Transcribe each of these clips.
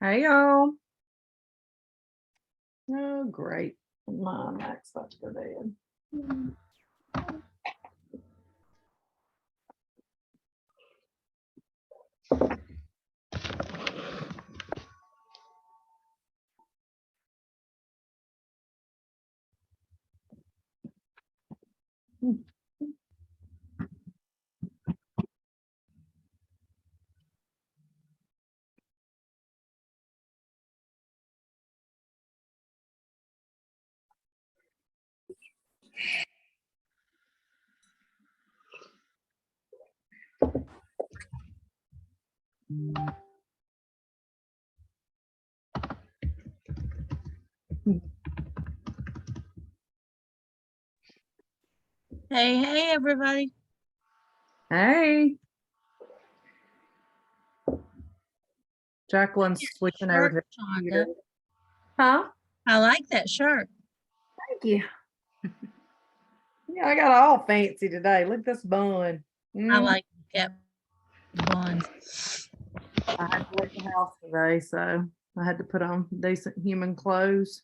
Hey y'all. Oh, great. My Mac's about to go dead. Hey, everybody. Hey. Jacqueline's switching over to the computer. Huh? I like that shirt. Thank you. Yeah, I got all fancy today. Look at this bun. I like that bun. I had to leave the house today, so I had to put on decent human clothes.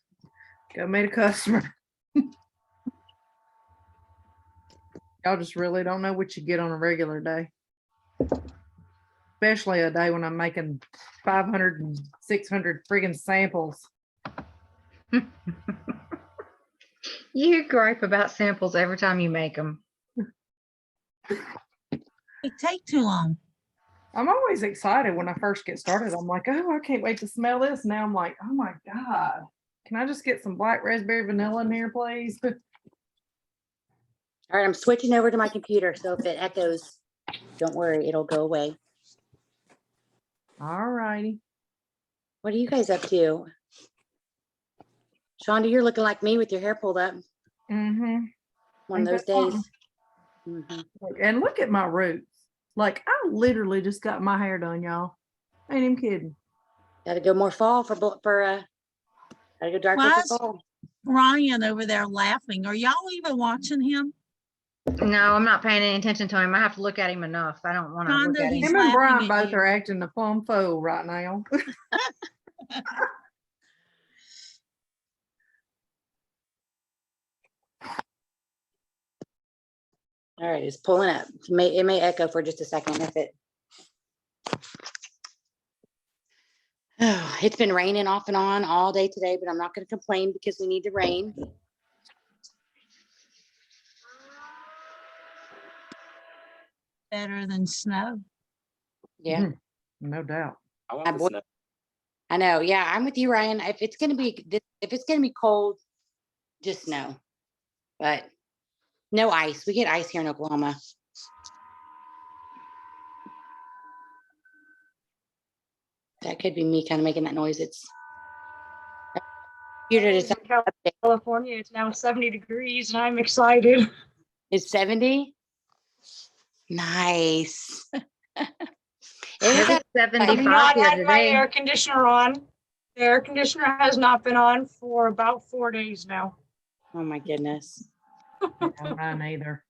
Go meet a customer. Y'all just really don't know what you get on a regular day. especially a day when I'm making 500 and 600 friggin' samples. You gripe about samples every time you make them. It take too long. I'm always excited when I first get started. I'm like, oh, I can't wait to smell this. Now I'm like, oh my God, can I just get some black raspberry vanilla in here, please? All right, I'm switching over to my computer, so if it echoes, don't worry, it'll go away. All righty. What are you guys up to? Shonda, you're looking like me with your hair pulled up. Mm-hmm. One of those days. Mhm. And look at my roots. Like, I literally just got my hair done, y'all. Ain't even kidding. Gotta go more fall for gotta go darker Why for is fall. Ryan over there laughing? Are y'all even watching him? No, I'm not paying any attention to him. I have to look at him enough. I don't want to look Rhonda, at him. he's Him and Brian laughing at both you. are acting the plum fool right now. All right, it's pulling up. It may echo for just a second if it. Oh, it's been raining off and on all day today, but I'm not going to complain because we need the rain. Better than snow. Yeah, Mhm. No doubt. I want My the boy- snow. I know. Yeah, I'm with you, Ryan. If it's going to be cold, just snow, but no ice. We get ice here in Oklahoma. That could be me kind of making that noise. It's computer In decided California, it's now 70 degrees and I'm excited. it's 70. Nice. It was It was at, I've 75 not here had my today. air conditioner on. The air conditioner has not been on for about 4 days now. oh my goodness. Yeah, mine either.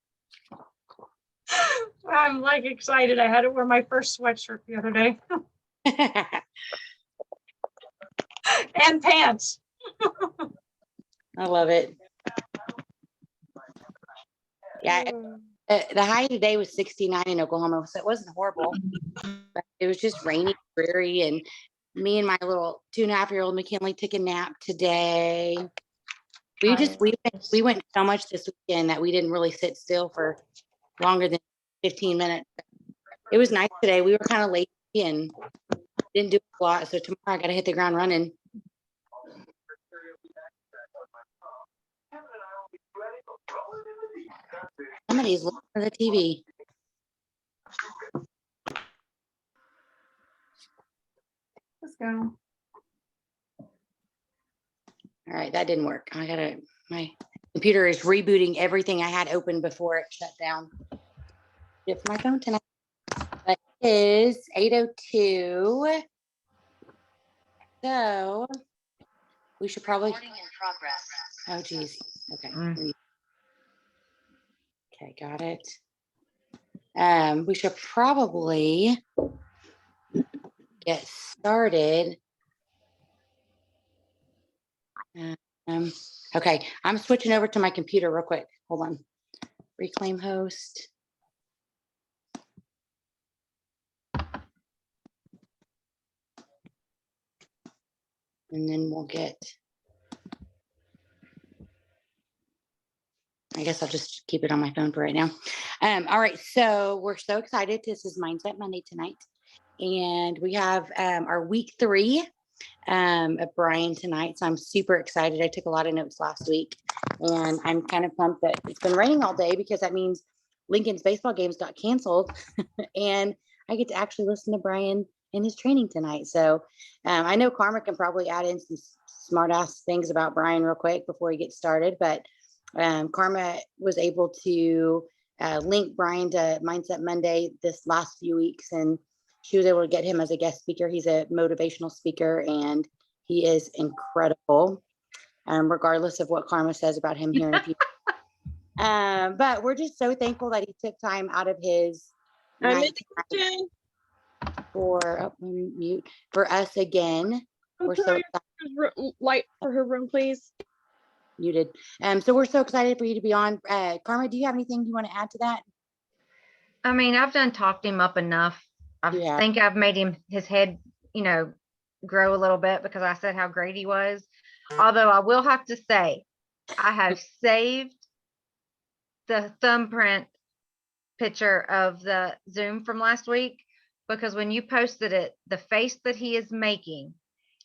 I'm like excited. I had to wear my first sweatshirt the other day and pants. I love it. Yeah, the high today was 69 in Oklahoma, so it wasn't horrible. But it was just rainy, dreary, and me and my little 2.5-year-old McKinley took a nap today. We went so much this weekend that we didn't really sit still for longer than 15 minutes. It was nice today. We were kind of lazy and didn't do a lot, so tomorrow I got to hit the ground running. Somebody's looking for the TV. Let's go. All right, that didn't work. My computer is rebooting everything I had open before it shut down. Get for my phone tonight. But it is 8:02. So we should probably. Oh, geez. Okay. Okay, got it. We should probably get started. Okay, I'm switching over to my computer real quick. Hold on. Reclaim host. And then we'll get. I guess I'll just keep it on my phone for right now. All right, so we're so excited. This is Mindset Monday tonight. And we have our week 3 of Brian tonight. So I'm super excited. I took a lot of notes last week. And I'm kind of pumped that it's been raining all day because that means Lincoln's baseball games got canceled. And I get to actually listen to Brian in his training tonight. So I know Karma can probably add in some smart ass things about Brian real quick before he gets started. But Karma was able to link Brian to Mindset Monday this last few weeks, and she was able to get him as a guest speaker. He's a motivational speaker, and he is incredible, regardless of what Karma says about him here in a few. But we're just so thankful that he took time out of his night for mute for us again. We're so excited. Light for her room, please. Muted. So we're so excited for you to be on. Karma, do you have anything you want to add to that? I mean, I've done talked him up enough I Yeah. think I've made his head, grow a little bit because I said how great he was. Although I will have to say, I have saved the thumbprint picture of the Zoom from last week because when you posted it, the face that he is making,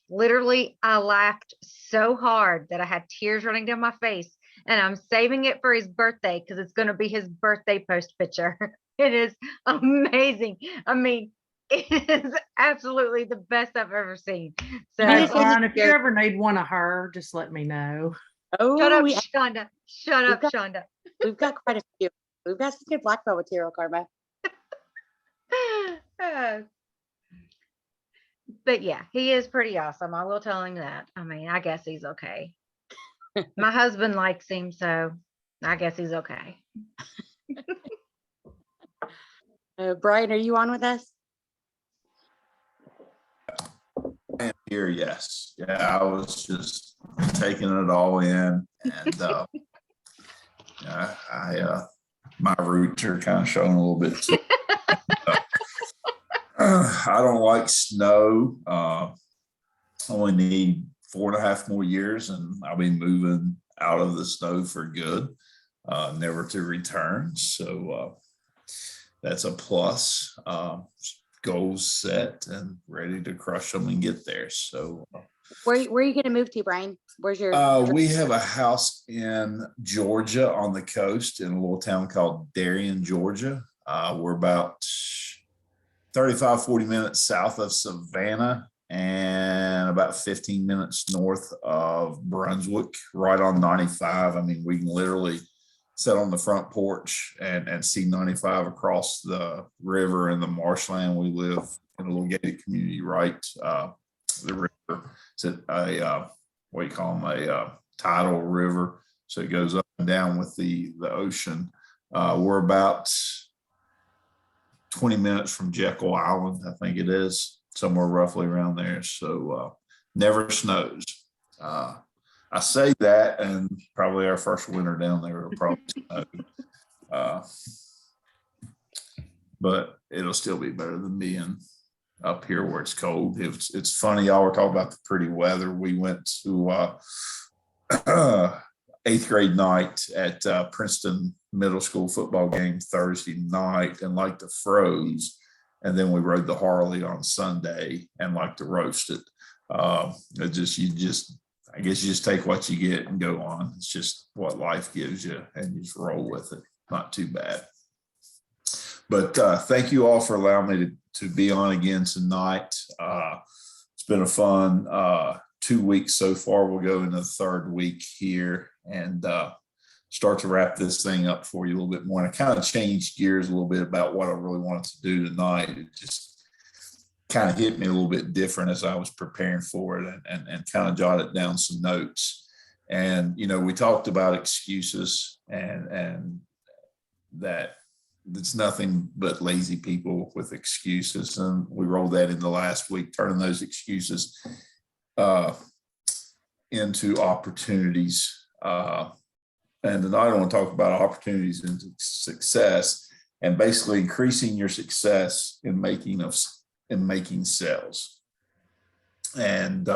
literally, I laughed so hard that I had tears running down my face. And I'm saving it for his birthday because it's going to be his birthday post picture. It is amazing. I mean, it is absolutely the best I've ever seen. So Hey, just said Brian, it's if you very- ever need one of her, just let me know. Oh, shut up, we, Shonda. Shut up, got- Shonda. we've got quite a few. We've got some good black belt material, Karma. But yeah, he is pretty awesome. I will tell him that. I mean, I guess he's okay. My husband likes him, so I guess he's okay. Brian, are you on with us? I am here, yes. Yeah, I was just taking it all in, and my roots are kind of showing a little bit. I don't like snow. Only need 4.5 more years, and I'll be moving out of the snow for good, never to return. So that's a plus. Goals set and ready to crush them and get there. So Where are you going to move to, Brian? Where's your? we have a house in Georgia on the coast in a little town called Darien, Georgia. We're about 35-40 minutes south of Savannah and about 15 minutes north of Brunswick, right on 95. I mean, we can literally sit on the front porch and see 95 across the river and the marshland. We live in a little gated community, right? The river, it's a what do you call them? A tidal river. So it goes up and down with the ocean. We're about 20 minutes from Jekyll Island, I think it is, somewhere roughly around there. So never snows. I say that, and probably our first winter down there will probably snow. But it'll still be better than being up here where it's cold. It's funny, y'all were talking about the pretty weather. We went to 8th grade night at Princeton Middle School football game Thursday night and like the froze. And then we rode the Harley on Sunday and like to roast it. I guess you just take what you get and go on. It's just what life gives you and you just roll with it. Not too bad. But thank you all for allowing me to be on again tonight. It's been a fun 2 weeks so far. We'll go into the third week here and start to wrap this thing up for you a little bit more. And I kind of changed gears a little bit about what I really wanted to do tonight. It just kind of hit me a little bit different as I was preparing for it and kind of jotted down some notes. And, we talked about excuses and that it's nothing but lazy people with excuses. And we rolled that into last week, turning those excuses into opportunities. And tonight I want to talk about opportunities into success and basically increasing your success in making sales. And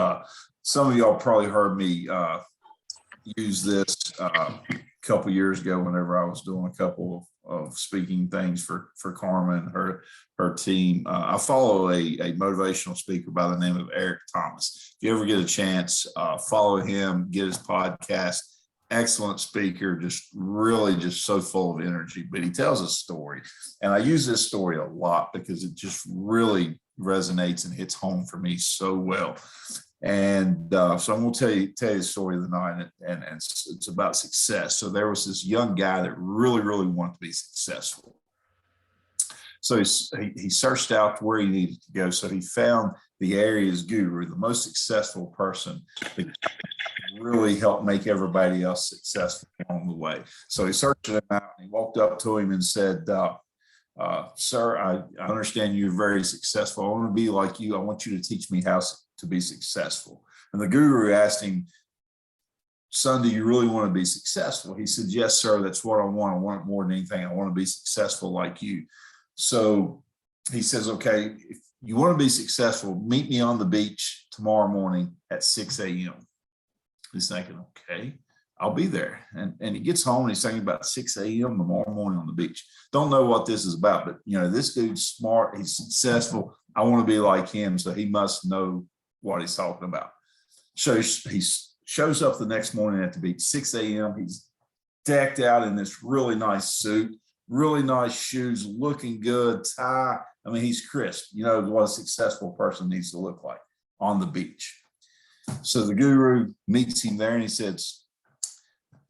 some of y'all probably heard me use this a couple years ago whenever I was doing a couple of speaking things for Karma and her team. I follow a motivational speaker by the name of Eric Thomas. If you ever get a chance, follow him, get his podcast. Excellent speaker, just so full of energy, but he tells a story. And I use this story a lot because it just really resonates and hits home for me so well. And so I'm going to tell you the story of the night, and it's about success. So there was this young guy that really wanted to be successful. So he searched out where he needed to go. So he found the area's guru, the most successful person that really helped make everybody else successful along the way. So he searched him out and he walked up to him and said, sir, I understand you're very successful. I want to be like you. I want you to teach me how to be successful. And the guru asked him, son, do you really want to be successful? He said, yes, sir. That's what I want. I want it more than anything. I want to be successful like you. So he says, okay, if you want to be successful, meet me on the beach tomorrow morning at 6 a.m. He's thinking, okay, I'll be there. And he gets home and he's thinking about 6 a.m. tomorrow morning on the beach. Don't know what this is about, but this dude's smart. He's successful. I want to be like him. So he must know what he's talking about. So he shows up the next morning at the beach, 6 a.m. He's decked out in this really nice suit, really nice shoes, looking good, tie. I mean, he's crisp, what a successful person needs to look like on the beach. So the guru meets him there and he says,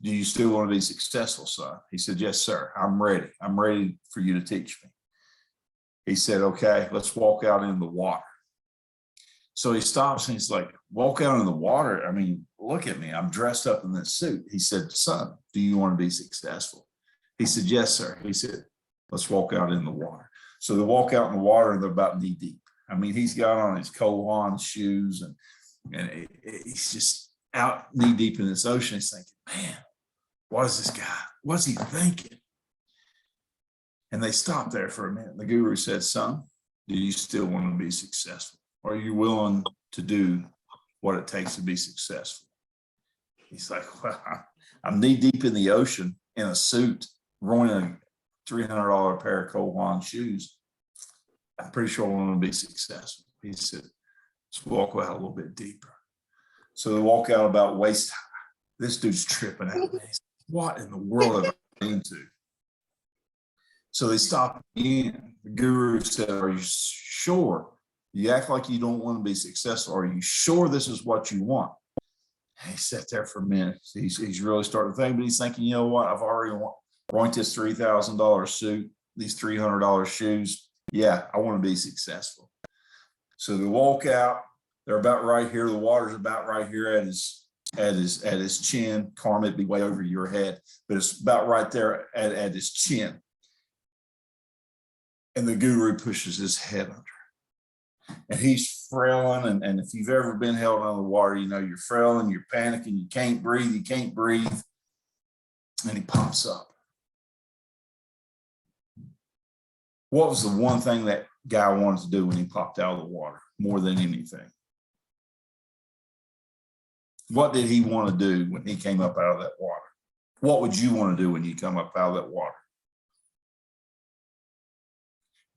do you still want to be successful, son? He said, yes, sir. I'm ready. I'm ready for you to teach me. He said, okay, let's walk out in the water. So he stops and he's like, walk out in the water? I mean, look at me. I'm dressed up in this suit. He said, son, do you want to be successful? He said, yes, sir. He said, let's walk out in the water. So they walk out in the water and they're about knee deep. I mean, he's got on his Kohan shoes and he's just out knee deep in this ocean. He's thinking, man, what is this guy? What's he thinking? And they stopped there for a minute. The guru said, son, do you still want to be successful? Are you willing to do what it takes to be successful? He's like, well, I'm knee deep in the ocean in a suit, rowing a $300 pair of Kohan shoes. I'm pretty sure I want to be successful. He said, let's walk out a little bit deeper. So they walk out about waist high. This dude's tripping out. What in the world have I been into? So they stopped again. The guru said, are you sure? You act like you don't want to be successful. Are you sure this is what you want? And he sat there for a minute. He's really starting to think, but he's thinking, you know what? I've already worn this $3,000 suit, these $300 shoes. Yeah, I want to be successful. So they walk out. They're about right here. The water's about right here at his chin. Karma, it'd be way over your head, but it's about right there at his chin. And the guru pushes his head under. And he's frailing. And if you've ever been held under the water, you're frailing, you're panicking, you can't breathe. And he pops up. What was the one thing that guy wanted to do when he popped out of the water more than anything? What did he want to do when he came up out of that water? What would you want to do when you come up out of that water?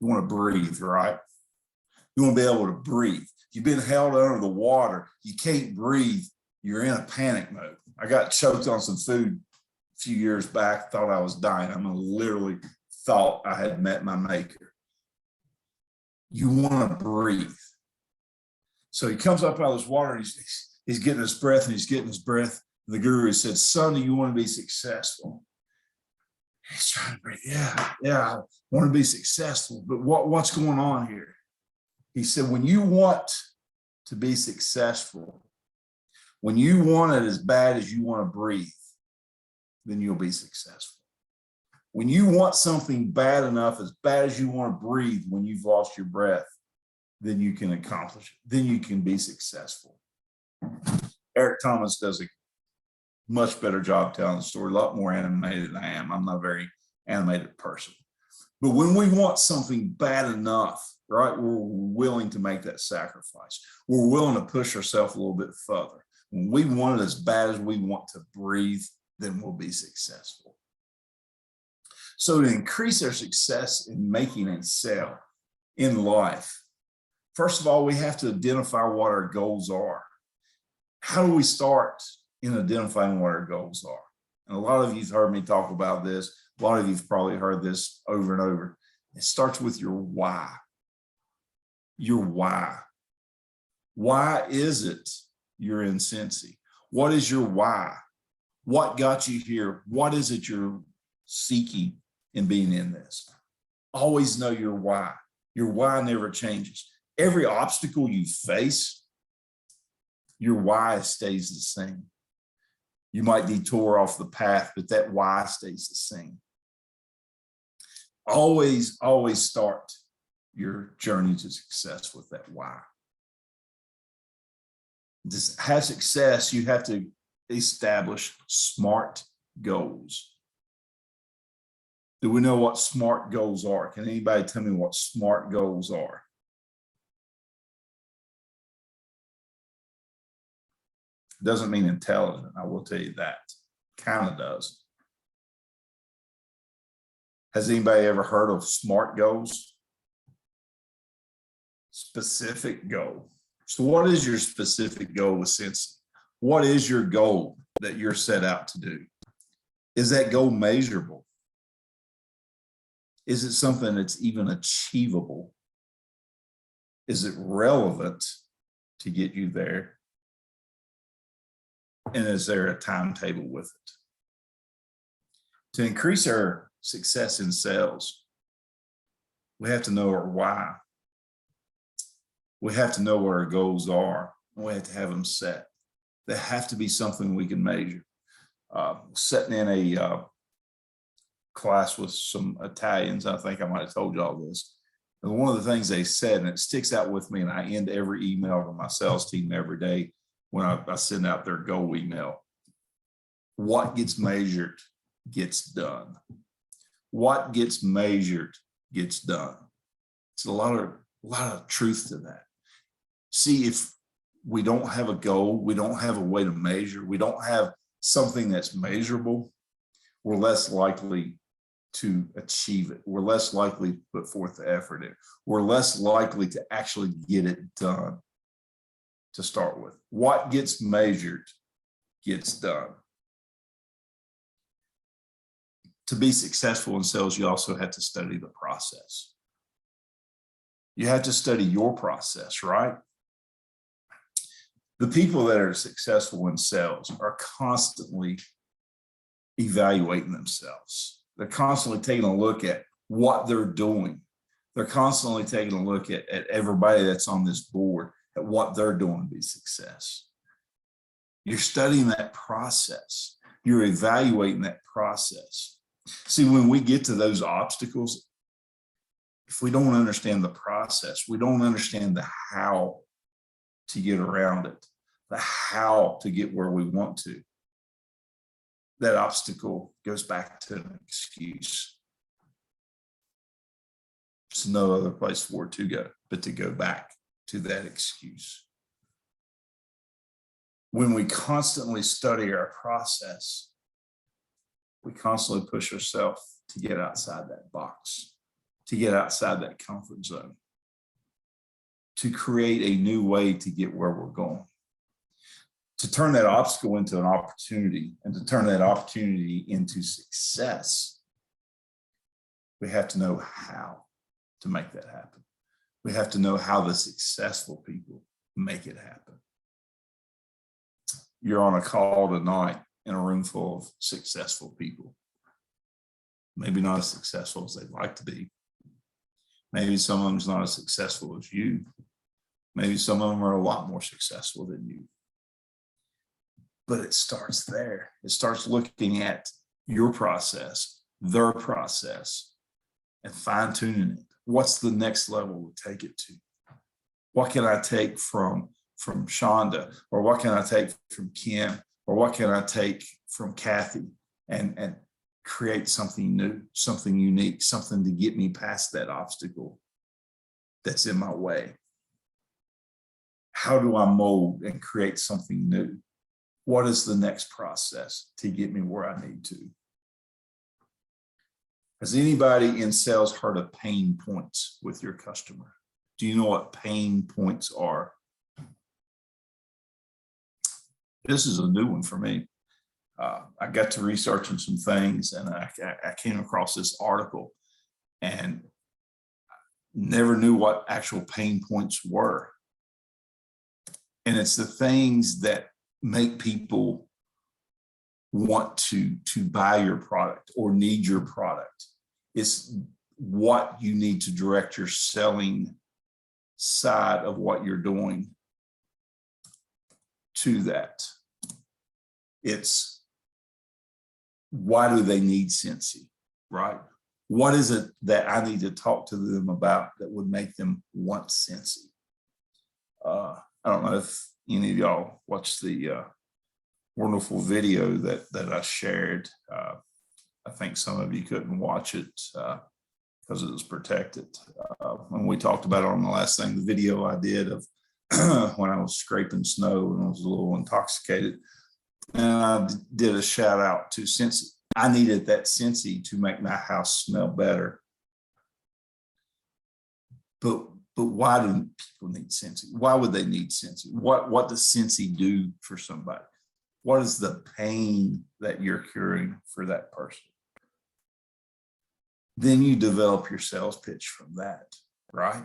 You want to breathe, right? You want to be able to breathe. You've been held under the water. You can't breathe. You're in a panic mode. I got choked on some food a few years back, thought I was dying. I mean, literally thought I had met my maker. You want to breathe. So he comes up out of this water and he's getting his breath and he's getting his breath. The guru said, son, do you want to be successful? He's trying to breathe. Yeah, I want to be successful. But what's going on here? He said, when you want to be successful, when you want it as bad as you want to breathe, then you'll be successful. When you want something bad enough, as bad as you want to breathe when you've lost your breath, then you can accomplish it. Then you can be successful. Eric Thomas does a much better job telling the story, a lot more animated than I am. I'm not a very animated person. But when we want something bad enough, right, we're willing to make that sacrifice. We're willing to push ourselves a little bit further. When we want it as bad as we want to breathe, then we'll be successful. So to increase our success in making and sell in life, first of all, we have to identify what our goals are. How do we start in identifying what our goals are? And a lot of you've heard me talk about this. A lot of you've probably heard this over and over. It starts with your why. Your why. Why is it you're in Cincy? What is your why? What got you here? What is it you're seeking in being in this? Always know your why. Your why never changes. Every obstacle you face, your why stays the same. You might detour off the path, but that why stays the same. Always start your journey to success with that why. To have success, you have to establish SMART goals. Do we know what SMART goals are? Can anybody tell me what SMART goals are? Doesn't mean intelligent, I will tell you that. Kind of does. Has anybody ever heard of SMART goals? Specific goal. So what is your specific goal with Cincy? What is your goal that you're set out to do? Is that goal measurable? Is it something that's even achievable? Is it relevant to get you there? And is there a timetable with it? To increase our success in sales, we have to know our why. We have to know what our goals are. We have to have them set. They have to be something we can measure. Sitting in a class with some Italians, I think I might have told you all this. And one of the things they said, and it sticks out with me, and I end every email to my sales team every day when I send out their goal email. What gets measured gets done. What gets measured gets done. It's a lot of truth to that. See, if we don't have a goal, we don't have a way to measure, we don't have something that's measurable, we're less likely to achieve it. We're less likely to put forth the effort in. We're less likely to actually get it done to start with. What gets measured gets done. To be successful in sales, you also have to study the process. You have to study your process, right? The people that are successful in sales are constantly evaluating themselves. They're constantly taking a look at what they're doing. They're constantly taking a look at everybody that's on this board, at what they're doing to be success. You're studying that process. You're evaluating that process. See, when we get to those obstacles, if we don't understand the process, we don't understand the how to get around it, the how to get where we want to, that obstacle goes back to an excuse. There's no other place for it to go but to go back to that excuse. When we constantly study our process, we constantly push ourselves to get outside that box, to get outside that comfort zone, to create a new way to get where we're going, to turn that obstacle into an opportunity, and to turn that opportunity into success. We have to know how to make that happen. We have to know how the successful people make it happen. You're on a call tonight in a room full of successful people. Maybe not as successful as they'd like to be. Maybe some of them's not as successful as you. Maybe some of them are a lot more successful than you. But it starts there. It starts looking at your process, their process, and fine-tuning it. What's the next level to take it to? What can I take from Shonda? Or what can I take from Kim? Or what can I take from Kathy and create something new, something unique, something to get me past that obstacle that's in my way? How do I mold and create something new? What is the next process to get me where I need to? Has anybody in sales heard of pain points with your customer? Do you know what pain points are? This is a new one for me. I got to researching some things, and I came across this article and never knew what actual pain points were. And it's the things that make people want to buy your product or need your product. It's what you need to direct your selling side of what you're doing to that. It's why do they need Cincy, right? What is it that I need to talk to them about that would make them want Cincy? I don't know if any of y'all watched the wonderful video that I shared I think some of you couldn't watch it because it was protected. When we talked about it on the last thing, the video I did of when I was scraping snow and I was a little intoxicated. And I did a shout out to Scentsy. I needed that Scentsy to make my house smell better. But why do people need Scentsy? Why would they need Scentsy? What does Scentsy do for somebody? What is the pain that you're curing for that person? Then you develop your sales pitch from that, right?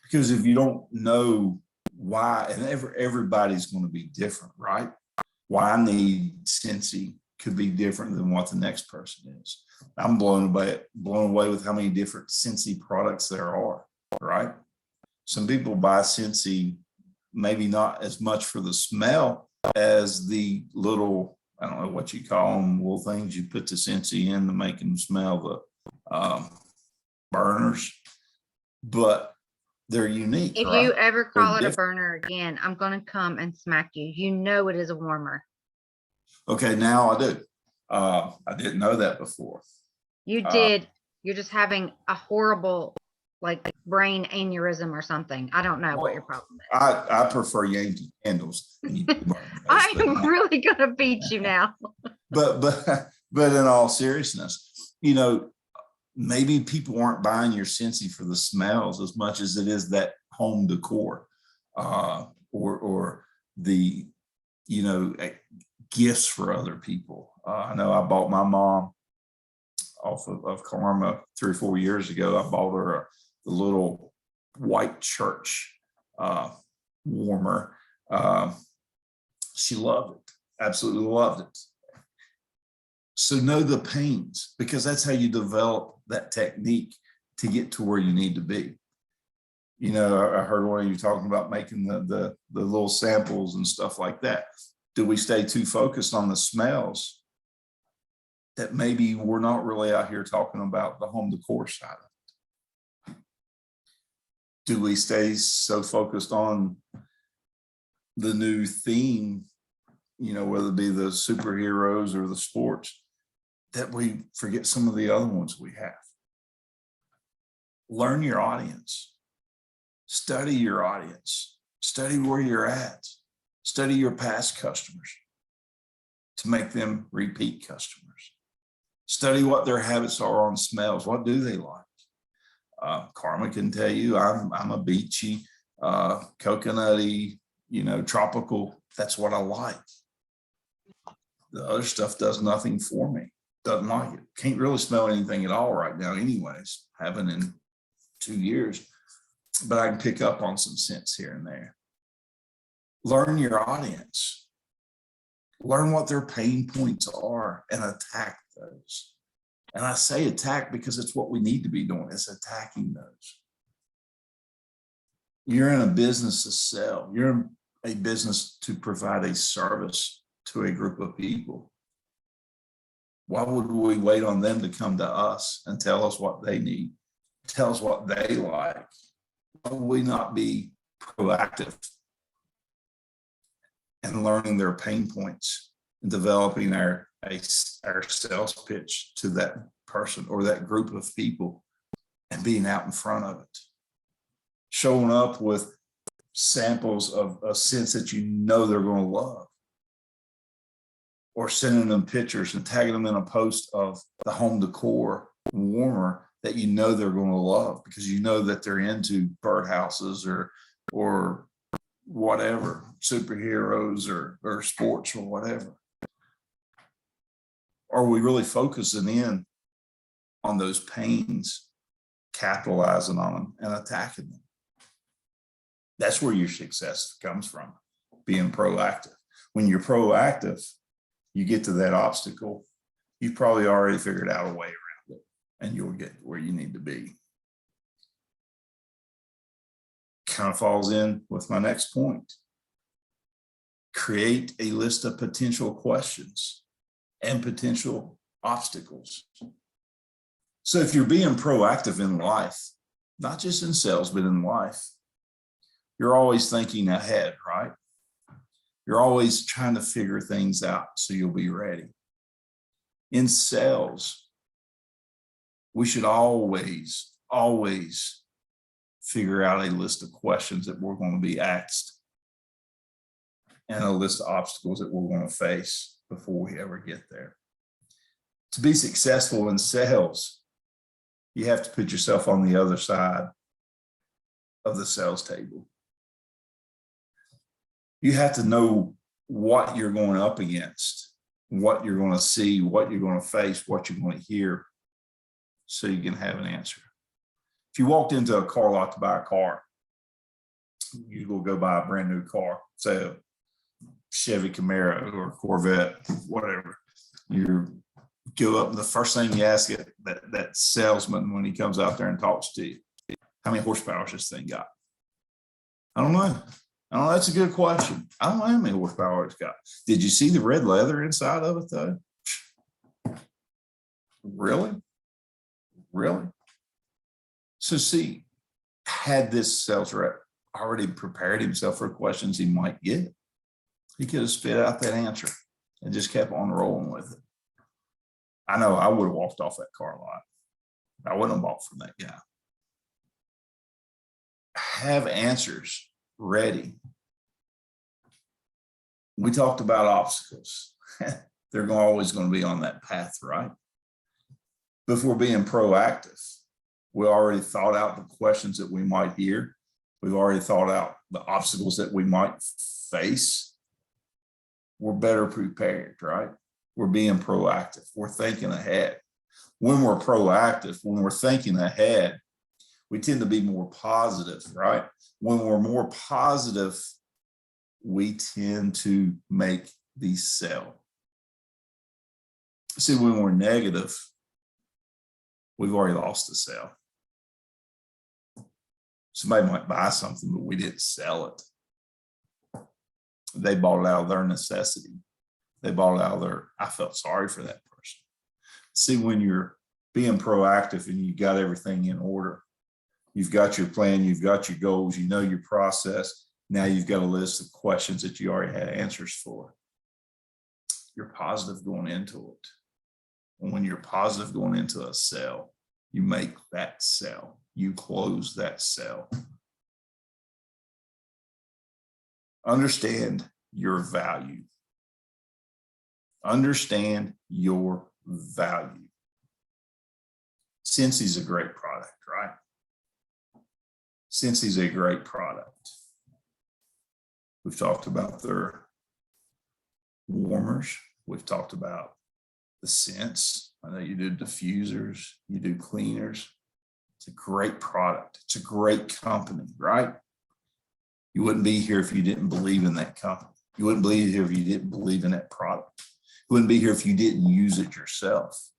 Because if you don't know why, and everybody's going to be different, right? Why I need Scentsy could be different than what the next person is. I'm blown away with how many different Scentsy products there are, right? Some people buy Scentsy maybe not as much for the smell as the little, I don't know what you call them, little things you put the Scentsy in to make them smell, the burners, but they're unique. If right? you ever call it a different. burner again, I'm going to come and smack you. You know it is a warmer. Okay, now I do. I didn't know that before. You did. You're just having a horrible, like, brain aneurysm or something. I don't know what your problem is. I prefer Yankee candles. I am really going to beat you now. But in all seriousness, you know, maybe people aren't buying your Scentsy for the smells as much as it is that home decor, or the, you know, gifts for other people. I know I bought my mom off of Karma 3 or 4 years ago. I bought her the little white church warmer. She loved it, absolutely loved it. So know the pains, because that's how you develop that technique to get to where you need to be. You know, I heard one of you talking about making the little samples and stuff like that. Do we stay too focused on the smells that maybe we're not really out here talking about the home decor side of it? Do we stay so focused on the new theme, you know, whether it be the superheroes or the sports, that we forget some of the other ones we have? Learn your audience, study your audience, study where you're at, study your past customers to make them repeat customers. Study what their habits are on smells. What do they like? Karma can tell you I'm a beachy, coconutty, you know, tropical. That's what I like. The other stuff does nothing for me. Doesn't like it. Can't really smell anything at all right now anyways. Haven't in 2 years, but I can pick up on some scents here and there. Learn your audience. Learn what their pain points are and attack those. And I say attack because it's what we need to be doing, is attacking those. You're in a business to sell. You're in a business to provide a service to a group of people. Why would we wait on them to come to us and tell us what they need, tell us what they like? Why would we not be proactive and learning their pain points and developing our sales pitch to that person or that group of people and being out in front of it? Showing up with samples of a scents that you know they're going to love, or sending them pictures and tagging them in a post of the home decor warmer that you know they're going to love, because you know that they're into birdhouses or whatever, superheroes or sports or whatever. Are we really focusing in on those pains, capitalizing on them and attacking them? That's where your success comes from, being proactive. When you're proactive, you get to that obstacle, you've probably already figured out a way around it, and you'll get where you need to be. Kind of falls in with my next point. Create a list of potential questions and potential obstacles. So if you're being proactive in life, not just in sales, but in life, you're always thinking ahead, right? You're always trying to figure things out so you'll be ready. In sales, we should always figure out a list of questions that we're going to be asked and a list of obstacles that we're going to face before we ever get there. To be successful in sales, you have to put yourself on the other side of the sales table. You have to know what you're going up against, what you're going to see, what you're going to face, what you're going to hear, so you can have an answer. If you walked into a car lot to buy a car, you will go buy a brand new car, say a Chevy Camaro or Corvette, whatever. You go up and the first thing you ask it, that salesman when he comes out there and talks to you, how many horsepower has this thing got? I don't know. That's a good question. I don't know how many horsepower it's got. Did you see the red leather inside of it though? Really? So see, had this sales rep already prepared himself for questions he might get, he could have spit out that answer and just kept on rolling with it. I know I would have walked off that car lot. I wouldn't have bought from that guy. Have answers ready. We talked about obstacles. They're always going to be on that path, right? But if we're being proactive, we already thought out the questions that we might hear. We've already thought out the obstacles that we might face. We're better prepared, right? We're being proactive. We're thinking ahead. When we're proactive, when we're thinking ahead, we tend to be more positive, right? When we're more positive, we tend to make the sale. See, when we're negative, we've already lost the sale. Somebody might buy something, but we didn't sell it. They bought it out of their necessity. They bought it out of their, I felt sorry for that person. See, when you're being proactive and you got everything in order, you've got your plan, you've got your goals, you know your process. Now you've got a list of questions that you already had answers for. You're positive going into it. And when you're positive going into a sale, you make that sale. You close that sale. Understand your value. Understand your value. Cincy's a great product, right? Cincy's a great product. We've talked about their warmers. We've talked about the scents. I know you do diffusers, you do cleaners. It's a great product. It's a great company, right? You wouldn't be here if you didn't believe in that company. You wouldn't be here if you didn't believe in that product. You wouldn't be here if you didn't use it yourself.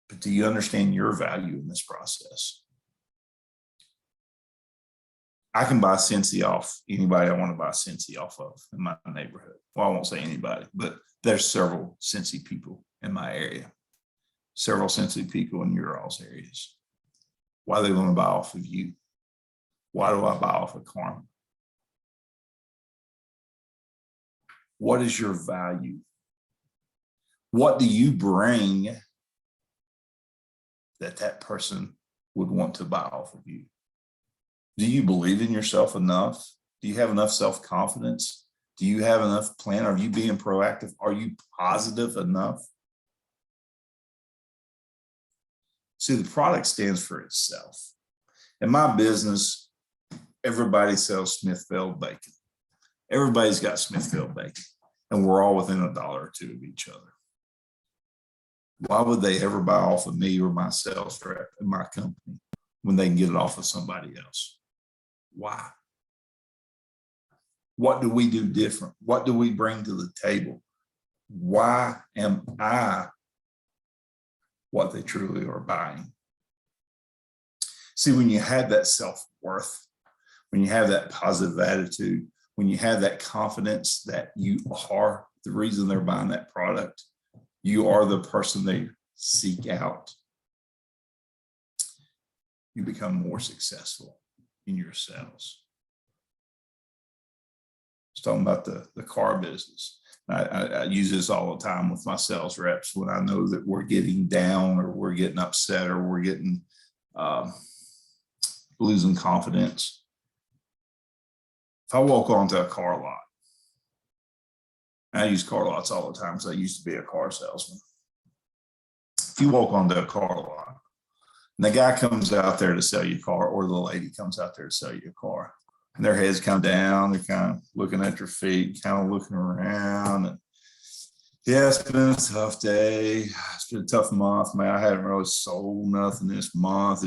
But do you understand your value in this process? I can buy Cincy off anybody I want to buy Cincy off of in my neighborhood. Well, I won't say anybody, but there's several Cincy people in my area, several Cincy people in your all's areas. Why do they want to buy off of you? Why do I buy off of Carmen? What is your value? What do you bring that person would want to buy off of you? Do you believe in yourself enough? Do you have enough self-confidence? Do you have enough plan? Are you being proactive? Are you positive enough? See, the product stands for itself. In my business, everybody sells Smithfield bacon. Everybody's got Smithfield bacon, and we're all within $1 or $2 of each other. Why would they ever buy off of me or my sales rep in my company when they can get it off of somebody else? Why? What do we do different? What do we bring to the table? Why am I what they truly are buying? See, when you have that self-worth, when you have that positive attitude, when you have that confidence that you are the reason they're buying that product, you are the person they seek out, you become more successful in your sales. was talking about the car business. I use this all the time with my sales reps when I know that we're getting down or we're getting upset or we're getting losing confidence. If I walk onto a car lot, I use car lots all the time because I used to be a car salesman. If you walk onto a car lot and the guy comes out there to sell you a car, or the lady comes out there to sell you a car, and their heads come down, they're kind of looking at their feet, kind of looking around. And yeah, it's been a tough day. It's been a tough month, man. I haven't really sold nothing this month.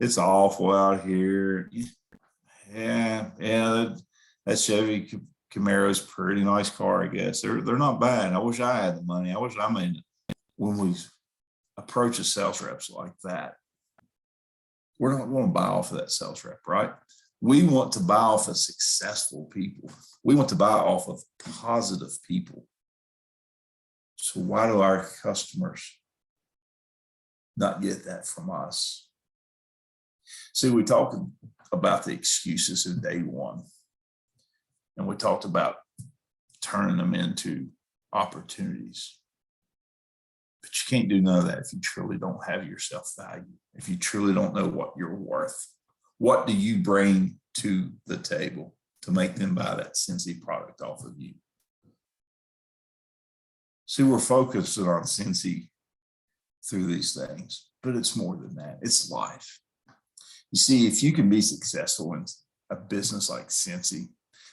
It's awful out here. Yeah, that Chevy Camaro's a pretty nice car, I guess. They're not bad. I wish I had the money. When we approach a sales reps like that, we're not going to buy off of that sales rep, right? We want to buy off of successful people. We want to buy off of positive people. So why do our customers not get that from us? See, we talked about the excuses in day one, and we talked about turning them into opportunities. But you can't do none of that if you truly don't have your self-value, if you truly don't know what you're worth. What do you bring to the table to make them buy that Cincy product off of you? See, we're focused on Cincy through these things, but it's more than that. It's life. You see, if you can be successful in a business like Cincy,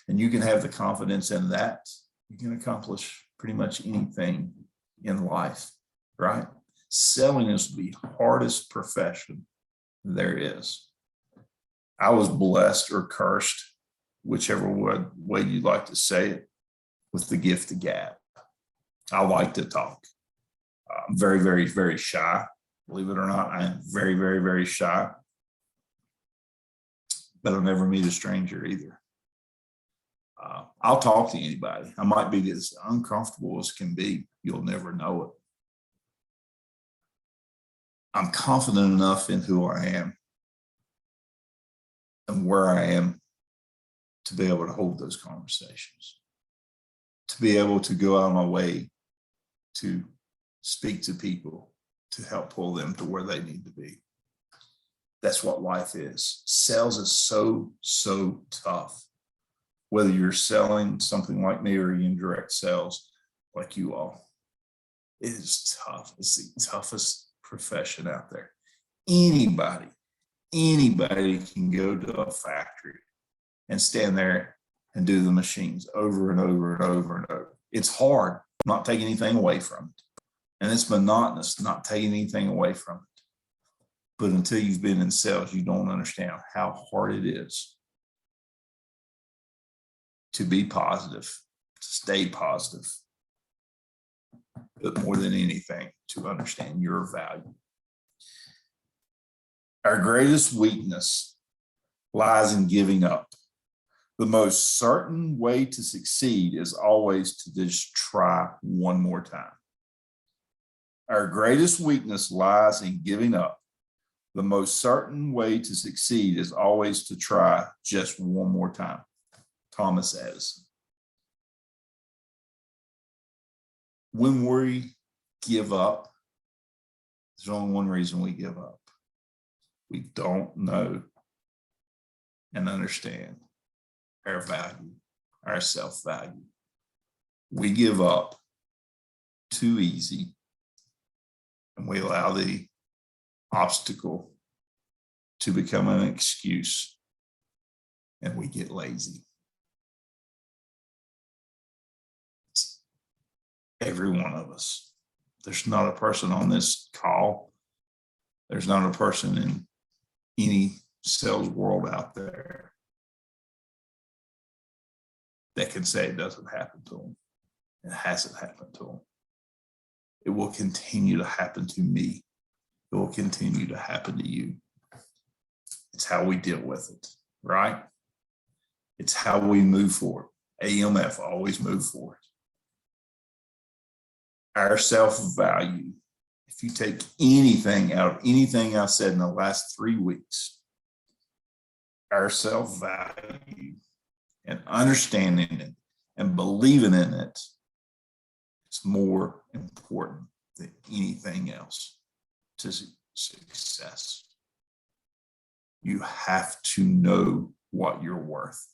and you can have the confidence in that, you can accomplish pretty much anything in life, right? Selling is the hardest profession there is. I was blessed or cursed, whichever way you'd like to say it, with the gift of gab. I like to talk. I'm very, very, very shy. Believe it or not, I am very, very, very shy. But I'll never meet a stranger either. I'll talk to anybody. I might be as uncomfortable as can be. You'll never know it. I'm confident enough in who I am and where I am to be able to hold those conversations, to be able to go out of my way to speak to people, to help pull them to where they need to be. That's what life is. Sales is so, so tough. Whether you're selling something like me or in direct sales like you all, it is tough. It's the toughest profession out there. Anybody can go to a factory and stand there and do the machines over and over and over and over. It's hard, not taking anything away from it. And it's monotonous, not taking anything away from it. But until you've been in sales, you don't understand how hard it is to be positive, to stay positive, but more than anything, to understand your value. Our greatest weakness lies in giving up. The most certain way to succeed is always to just try one more time. Our greatest weakness lies in giving up. The most certain way to succeed is always to try just one more time. Thomas Edison. When we give up, there's only one reason we give up. We don't know and understand our value, our self-value. We give up too easy, and we allow the obstacle to become an excuse, and we get lazy. It's every one of us. There's not a person on this call. There's not a person in any sales world out there that can say it doesn't happen to them. It hasn't happened to them. It will continue to happen to me. It will continue to happen to you. It's how we deal with it, right? It's how we move forward. AMF, always move forward. Our self-value, if you take anything out of anything I've said in the last 3 weeks, our self-value and understanding it and believing in it is more important than anything else to success. You have to know what you're worth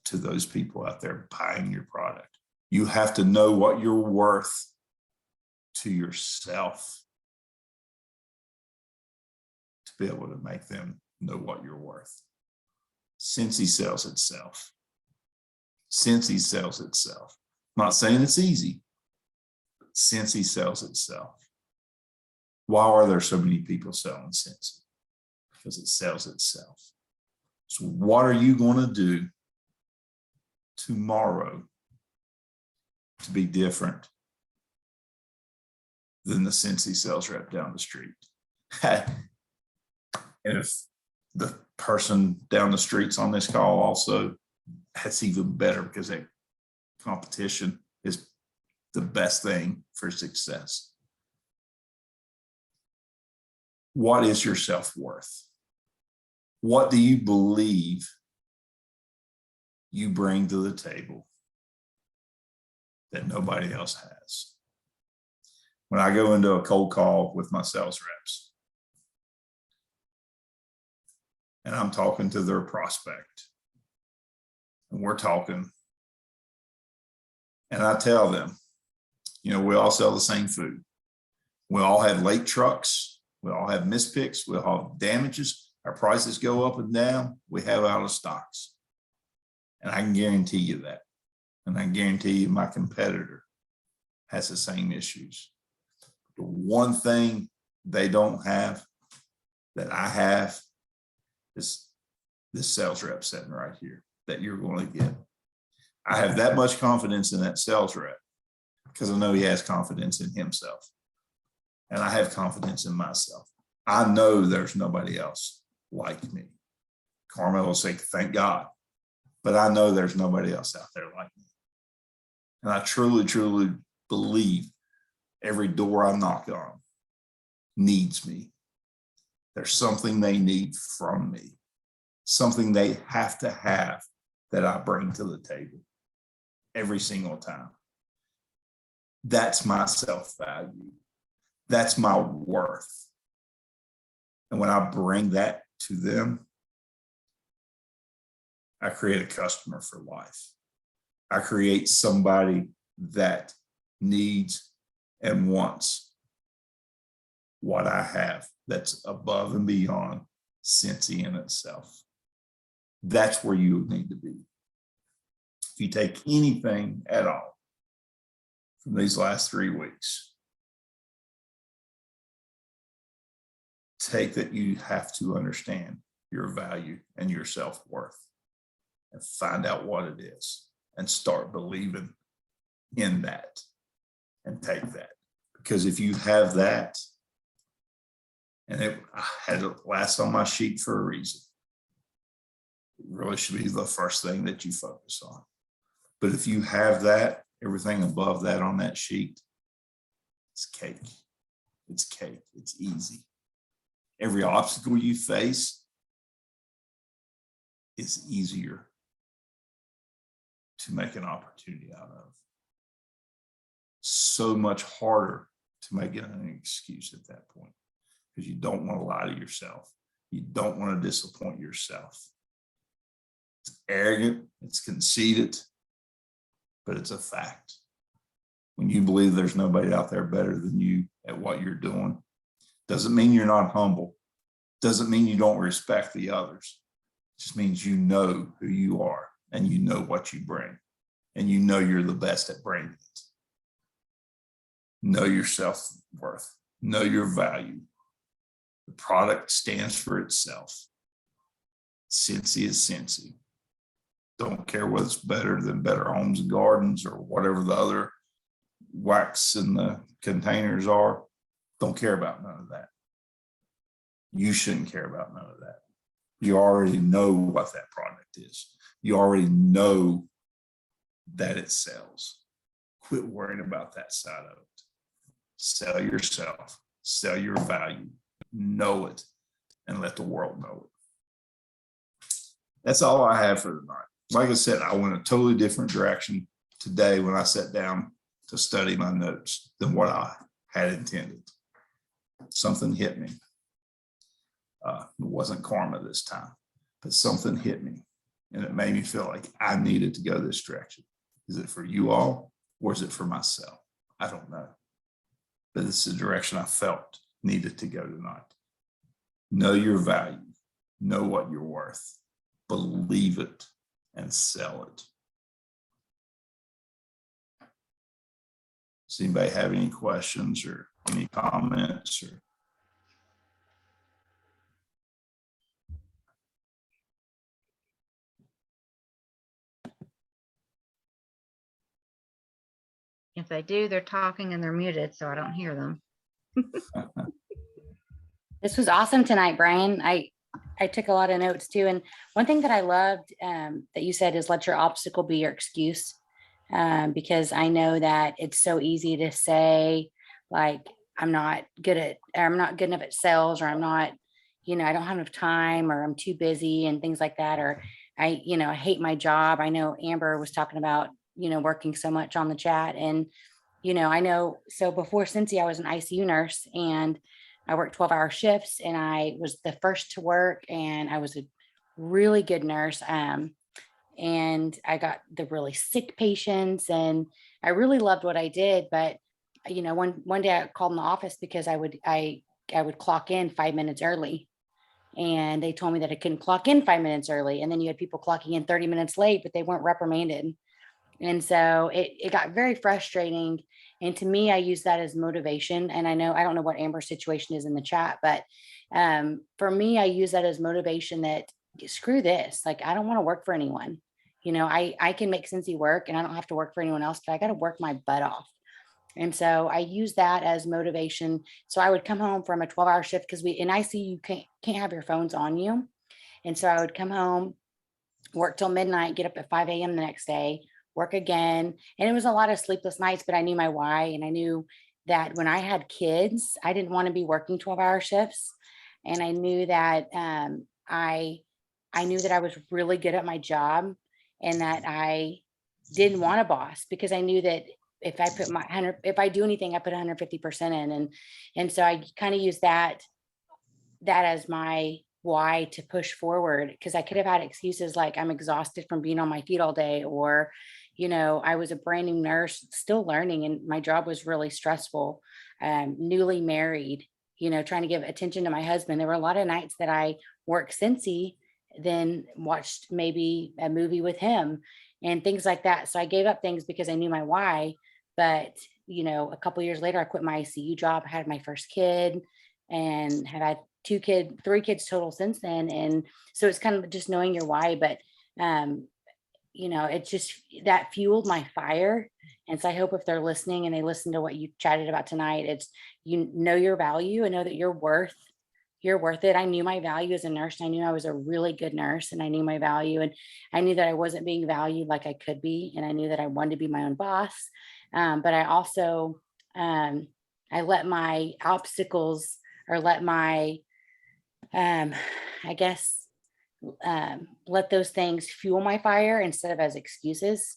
to those people out there buying your product. You have to know what you're worth to yourself to be able to make them know what you're worth. Cincy sells itself. Cincy sells itself. I'm not saying it's easy, but Cincy sells itself. Why are there so many people selling Cincy? Because it sells itself. So what are you going to do tomorrow to be different than the Cincy sales rep down the street? And if the person down the street's on this call also, that's even better, because that competition is the best thing for success. What is your self-worth? What do you believe you bring to the table that nobody else has? When I go into a cold call with my sales reps and I'm talking to their prospect, and we're talking, and I tell them, you know, we all sell the same food. We all have late trucks. We all have mispicks. We all have damages. Our prices go up and down. We have out of stocks. And I can guarantee you that. And I guarantee you my competitor has the same issues. The one thing they don't have that I have is this sales rep sitting right here that you're going to get. I have that much confidence in that sales rep because I know he has confidence in himself. And I have confidence in myself. I know there's nobody else like me. Carmel will say, thank God. But I know there's nobody else out there like me. And I truly, truly believe every door I knock on needs me. There's something they need from me, something they have to have that I bring to the table every single time. That's my self-value. That's my worth. And when I bring that to them, I create a customer for life. I create somebody that needs and wants what I have that's above and beyond Cincy in itself. That's where you need to be. If you take anything at all from these last 3 weeks, take that you have to understand your value and your self-worth and find out what it is and start believing in that and take that. Because if you have that, and I had it last on my sheet for a reason, it really should be the first thing that you focus on. But if you have that, everything above that on that sheet, it's cake. It's cake. It's easy. Every obstacle you face is easier to make an opportunity out of. So much harder to make it an excuse at that point, because you don't want to lie to yourself. You don't want to disappoint yourself. It's arrogant, it's conceited, but it's a fact. When you believe there's nobody out there better than you at what you're doing, doesn't mean you're not humble. Doesn't mean you don't respect the others. It just means you know who you are and you know what you bring and you know you're the best at bringing it. Know your self-worth. Know your value. The product stands for itself. Cincy is Cincy. Don't care whether it's better than Better Homes and Gardens or whatever the other wax in the containers are. Don't care about none of that. You shouldn't care about none of that. You already know what that product is. You already know that it sells. Quit worrying about that side of it. Sell yourself, sell your value, know it, and let the world know it. That's all I have for tonight. like I said, I went a totally different direction today when I sat down to study my notes than what I had intended. Something hit me. It wasn't karma this time, but something hit me, and it made me feel like I needed to go this direction. Is it for you all, or is it for myself? I don't know, but it's the direction I felt needed to go tonight. Know your value, know what you're worth, believe it, and sell it. Does anybody have any questions or any comments? Or If they do, they're talking and they're muted, so I don't hear them. This was awesome tonight, Brian. I took a lot of notes too. And one thing that I loved that you said is let your obstacle be your excuse. Because I know that it's so easy to say, like, I'm not good enough at sales, or I'm not, I don't have enough time, or I'm too busy and things like that. Or I hate my job. I know Amber was talking about, working so much on the chat. And, I know, so before Cincy, I was an ICU nurse, and I worked 12-hour shifts, and I was the first to work, and I was a really good nurse. And I got the really sick patients, and I really loved what I did. But, one day I called in the office because I would clock in 5 minutes early, and they told me that I couldn't clock in 5 minutes early. And then you had people clocking in 30 minutes late, but they weren't reprimanded. And so it got very frustrating. And to me, I use that as motivation. And I don't know what Amber's situation is in the chat, but for me, I use that as motivation that screw this. Like, I don't want to work for anyone. I can make Cincy work, and I don't have to work for anyone else, but I got to work my butt off. And so I use that as motivation. So I would come home from a 12-hour shift, because in ICU, you can't have your phones on you. And so I would come home, work till midnight, get up at 5 a.m. the next day, work again. And it was a lot of sleepless nights, but I knew my why. And I knew that when I had kids, I didn't want to be working 12-hour shifts. And I knew that I knew that I was really good at my job, and that I didn't want a boss, because I knew that if I do anything, I put 150% in. And so I kind of use that as my why to push forward, because I could have had excuses like, I'm exhausted from being on my feet all day, or, I was a brand new nurse still learning, and my job was really stressful, newly married, trying to give attention to my husband. There were a lot of nights that I worked Cincy, then watched maybe a movie with him and things like that. So I gave up things because I knew my why. But, a couple of years later, I quit my ICU job, had my first kid, and have had 3 kids total since then. And so it's kind of just knowing your why. But, it's just that fueled my fire. And so I hope if they're listening and they listen to what you chatted about tonight, it's, know your value and know that you're worth it. I knew my value as a nurse. I knew I was a really good nurse, and I knew my value, and I knew that I wasn't being valued like I could be. And I knew that I wanted to be my own boss. But I also, I let my obstacles, or let my, let those things fuel my fire instead of as excuses.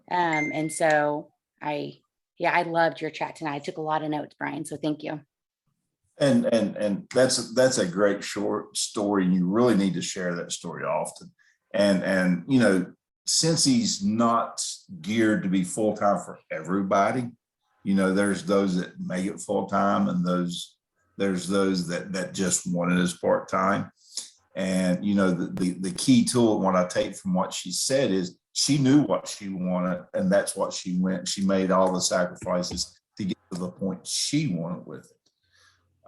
And so I loved your chat tonight. I took a lot of notes, Brian. So thank you. And that's a great short story, and you really need to share that story often. And since he's not geared to be full-time for everybody, there's those that make it full-time, and there's those that just want it as part-time. And the key to it, what I take from what she said, is she knew what she wanted, and that's what she went. She made all the sacrifices to get to the point she wanted with it.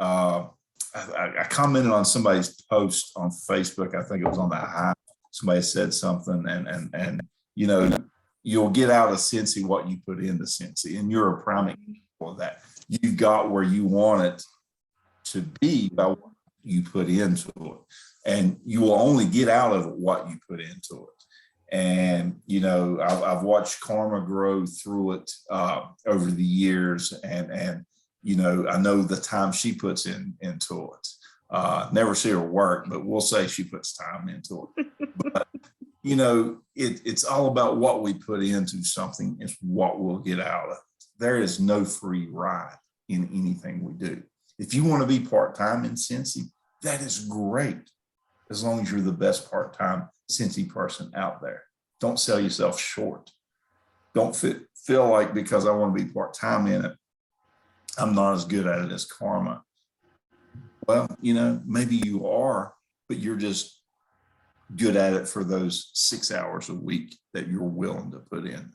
I commented on somebody's post on Facebook. I think it was on the High. Somebody said something, and you'll get out of Cincy what you put into Cincy, and you're a prime example of that. You got where you want it to be by what you put into it, and you will only get out of it what you put into it. And I've watched karma grow through it over the years, and I know the time she puts into it. Never see her work, but we'll say she puts time into it. But you know, it's all about what we put into something is what we'll get out of it. There is no free ride in anything we do. If you want to be part-time in Cincy, that is great, as long as you're the best part-time Cincy person out there. Don't sell yourself short. Don't feel like because I want to be part-time in it, I'm not as good at it as Karma. Well, you know, maybe you are, but you're just good at it for those 6 hours a week that you're willing to put in,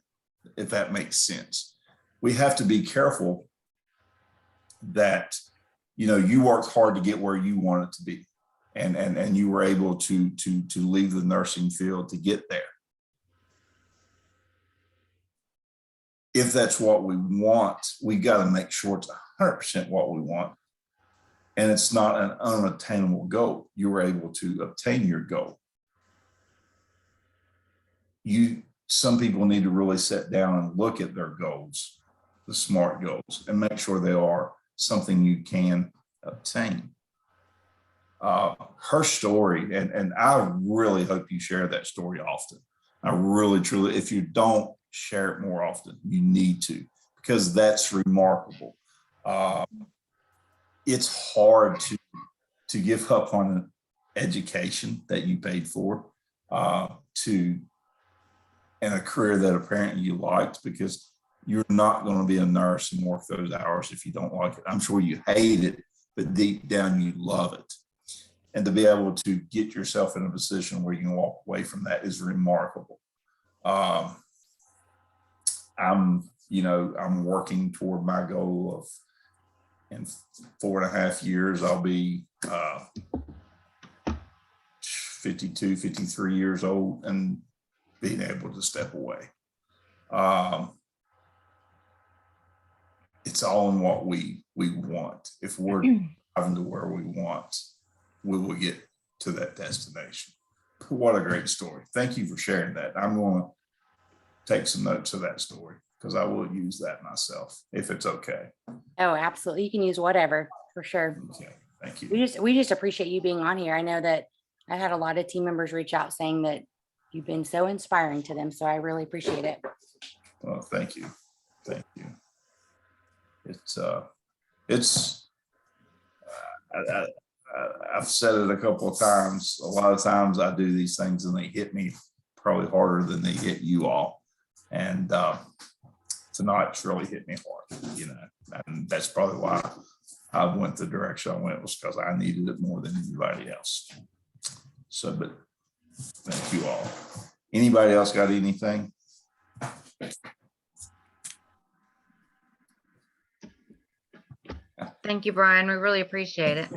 if that makes sense. We have to be careful that, you know, you worked hard to get where you want it to be, and you were able to leave the nursing field to get there. If that's what we want, we got to make sure it's 100% what we want, and it's not an unattainable goal. You were able to obtain your goal. Some people need to really sit down and look at their goals, the SMART goals, and make sure they are something you can obtain. Her story, and I really hope you share that story often. I really, truly, if you don't, share it more often. You need to, because that's remarkable. It's hard to give up on an education that you paid for, and a career that apparently you liked, because you're not going to be a nurse and work those hours if you don't like it. I'm sure you hate it, but deep down you love it. And to be able to get yourself in a position where you can walk away from that is remarkable. I'm working toward my goal of, in 4.5 years, I'll be 52, 53 years old and being able to step away. It's all in what we want. If we're driving to where we want, we will get to that destination. What a great story. Thank you for sharing that. I'm going to take some notes of that story, because I will use that myself, if it's okay. Oh, absolutely. You can use whatever, for sure. Okay, thank you. We just appreciate you being on here. I know that I've had a lot of team members reach out saying that you've been so inspiring to them. So I really appreciate it. Well, thank you. Thank you. I've said it a couple of times. A lot of times I do these things and they hit me probably harder than they hit you all. And tonight it's really hit me hard, you know, and that's probably why I went the direction I went, was because I needed it more than anybody else. So, but thank you all. Anybody else got anything? Thank you, Brian. We really appreciate it.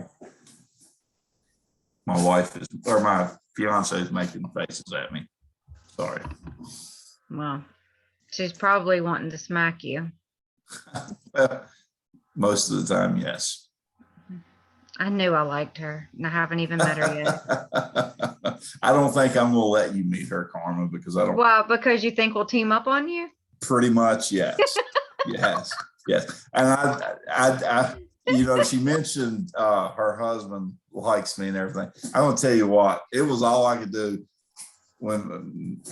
My wife is, or my fiance is making faces at me. Sorry. Well, she's probably wanting to smack you. Well, most of the time, yes. I knew I liked her, and I haven't even met her yet. I don't think I'm going to let you meet her, Karma, because I don't. Well, because you think we'll team up on you? Pretty much, yes. Yes. And I you know, she mentioned her husband likes me and everything. I'm going to tell you what, it was all I could do when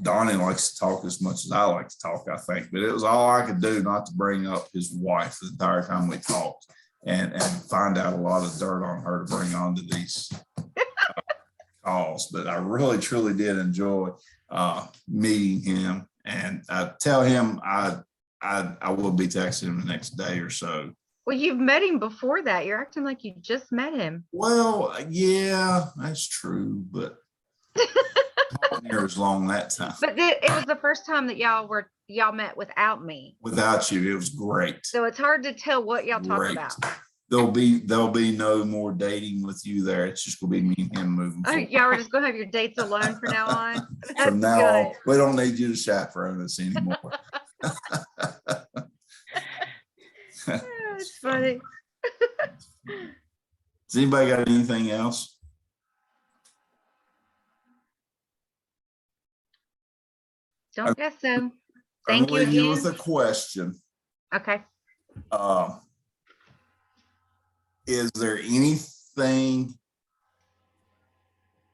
Donnie likes to talk as much as I like to talk, I think, but it was all I could do not to bring up his wife the entire time we talked, and find out a lot of dirt on her to bring onto these calls. But I really, truly did enjoy meeting him, and I tell him I will be texting him the next day or so. Well, you've met him before that. You're acting like you just met him. Well, yeah, that's true, but here as long that time. But it was the first time that y'all met without me. Without you, it was great. So it's hard to tell what y'all talk about. There'll be no more dating with you there. It's just gonna be me and him moving forward. Y'all are just gonna have your dates alone from now on. From now on, we don't need you to chaperone us anymore. It's funny. Has anybody got anything else? Don't guess so. I'm Thank you leaving you again. with a question. Okay. Is there anything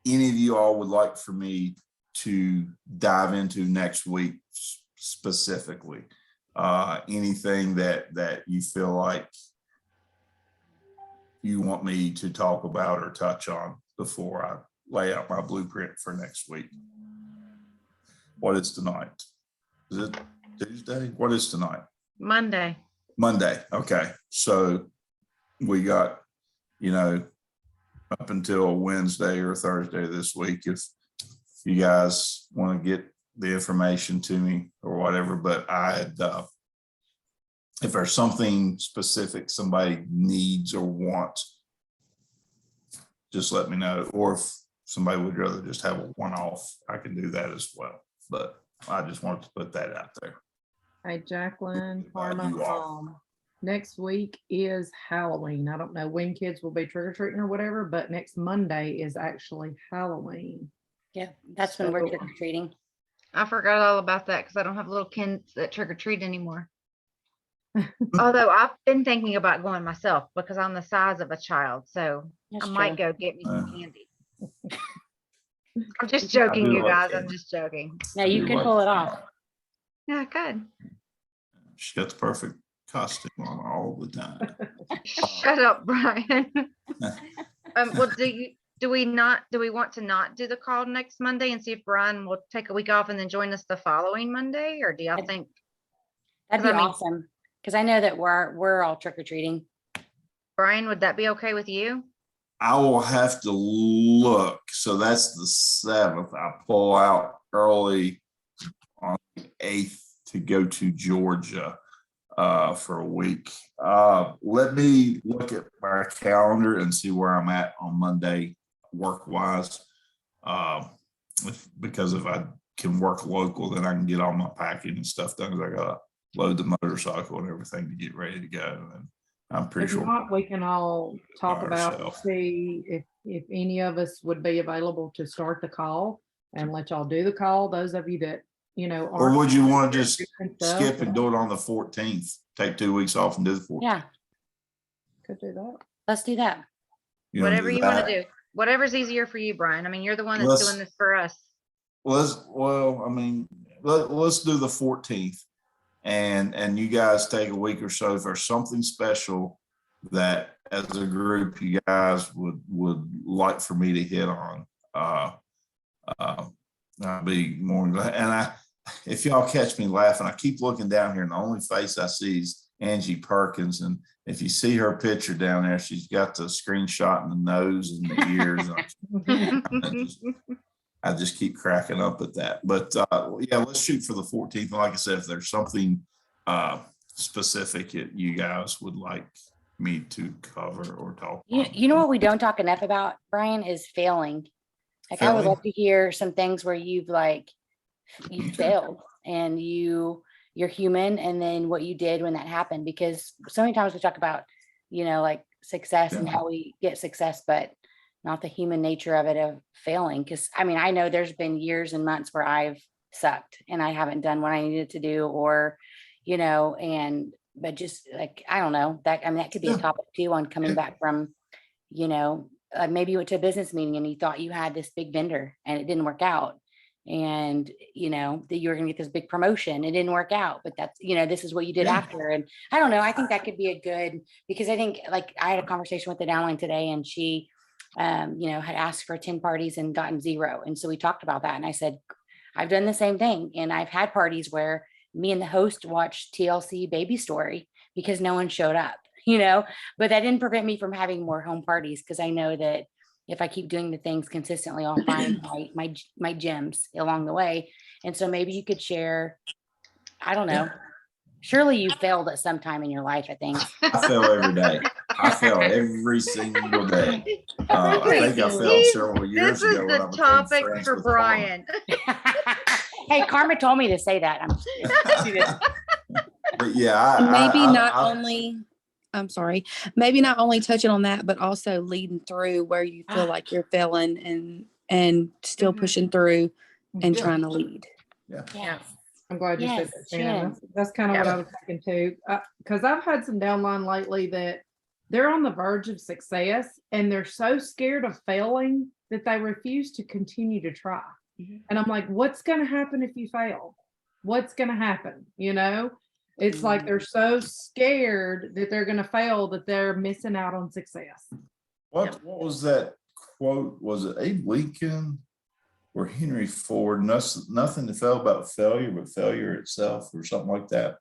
any of you all would like for me to dive into next week specifically. Anything that you feel like you want me to talk about or touch on before I lay out my blueprint for next week? What is tonight? Is it Tuesday? What is tonight? Monday. Monday. Okay. So we got, up until Wednesday or Thursday this week, if you guys want to get the information to me or whatever, but if there's something specific somebody needs or wants, just let me know. Or if somebody would rather just have a one-off, I can do that as well. But I just wanted to put that out there. Hey, Jacqueline, You Karma, all. next week is Halloween. I don't know when kids will be trick-or-treating or whatever, but next Monday is actually Halloween. Yeah, that's when we're So- trick or treating. I forgot all about that because I don't have little kids that trick or treat anymore. Although I've been thinking about going myself because I'm the size of a child, so That's I might true. go get me some Uh. candy. I'm just joking, do you like guys. I'm candy. just joking. No, you do can like pull it that. off. Yeah, good. She got the perfect costume on all the time. Shut up, Brian. Well, do we want to not do the call next Monday and see if Brian will take a week off and then join us the following Monday? Or do y'all think? That'd be 'Cause I mean- awesome. Because I know that we're all trick or treating. Brian, would that be okay with you? I will have to look. So that's the 7th. I pull out early on the 8th to go to Georgia for a week. Let me look at my calendar and see where I'm at on Monday work-wise. Because if I can work local, then I can get all my packing and stuff done. 'Cause I gotta load the motorcycle and everything to get ready to go. And I'm pretty If you sure. want, we can all talk By about, ourselves. see if any of us would be available to start the call and let y'all do the call. Those of you that, Or aren't would you want to just doing stuff, skip and do it on the 14th? Take 2 weeks off and do the 14th. Yeah, could do that. let's do that. You wanna Whatever do you want that? to do. Whatever's easier for you, Brian. I mean, you're the one that's doing this for us. Let's do the 14th and you guys take a week or so if there's something special that as a group you guys would like for me to hit on. I'll be more than glad. And if y'all catch me laughing, I keep looking down here and the only face I see is Angie Perkins. And if you see her picture down there, she's got the screenshot in the nose and the ears. I just keep cracking up at that. But yeah, let's shoot for the 14th. And like I said, if there's something specific that you guys would like me to cover or talk about. You know what we don't talk enough about, Brian, is failing. Like I would Failing? love to hear some things where you Okay. failed and you're human, and then what you did when that happened. Because so many times we talk about, like success and Yeah. how we get success, but not the human nature of it, of failing. Because I mean, I know there's been years and months where I've sucked and I haven't done what I needed to do, or but just like, I don't know, that could be a Yeah. topic too, on coming Yeah. back from, maybe you went to a business meeting and you thought you had this big vendor and it didn't work out. And, that you were going to get this big promotion. It didn't work out, but that's, this is what you did Yeah. after. And I don't know, I think that could be a good, because I think, like, I had a conversation with the downline today, and she, had asked for 10 parties and gotten 0. And so we talked about that. And I said, I've done the same thing. And I've had parties where me and the host watched TLC Baby Story because no one showed up, but that didn't prevent me from having more home parties. Cause I know that if I keep doing the things consistently, I'll find my gems along the way. And so maybe you could share, I don't know, surely you failed at some time in your life, I think. I fail every day. I fail every single day. I think I failed several years This is ago when I the became topic friends for with Brian. Hey, Karma told me to say that. But yeah, Maybe not I- only, I'm sorry, maybe not only touching on that, but also leading through where you feel like you're failing and still Mhm. pushing through and Yeah. trying to lead. Yeah. I'm glad you said Yes, that, Shannon. Shannon. That's kind of what Yeah. I was thinking too. Because I've had some downline lately that they're on the verge of success and they're so scared of failing that they refuse to continue to try. Mhm. And I'm like, what's going to happen if you fail? What's going to happen? You know, it's like they're so scared that they're going to fail that they're missing out on success. What was that quote? Was it Abe Lincoln or Henry Ford? Nothing to fear about failure, but failure itself, or something like that.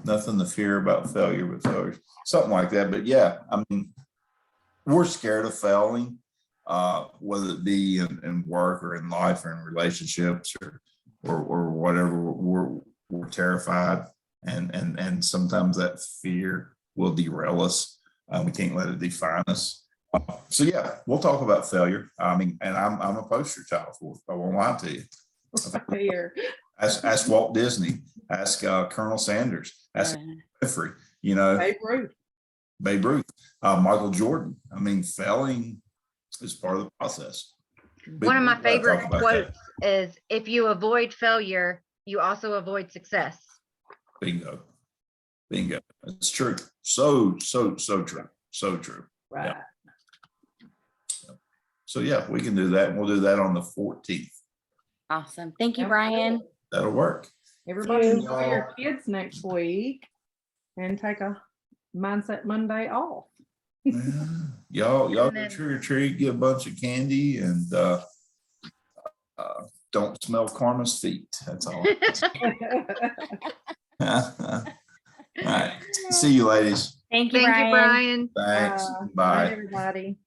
Nothing to fear about failure, but failure, something like that. But yeah, I mean, we're scared of failing, whether it be in work or in life or in relationships or whatever. We're terrified, and sometimes that fear will derail us. We can't let it define us. So yeah, we'll talk about failure. I mean, and I'm a poster child for it. I won't lie to you. Here. Ask Walt Disney. Ask Colonel Sanders. Ask Jeffrey. You know, Babe Ruth, Michael Jordan. I mean, failing is part of the process. One of my We'll talk favorite about quotes is, if you avoid failure, you also avoid success. Bingo. It's true. So true. So true. Right. Yeah. So yeah, we can do that. And we'll do that on the 14th. Awesome. Thank you, Yep. Brian. That'll work. Everybody you. enjoy your kids next week and take a Mindset Monday off. Yeah. Y'all And go then- trick or treat, get a bunch of candy, and don't smell Karma's feet. That's all. All right. See you, ladies. Thank you, Thank you, Brian. Brian. Thanks. Bye, Bye. everybody.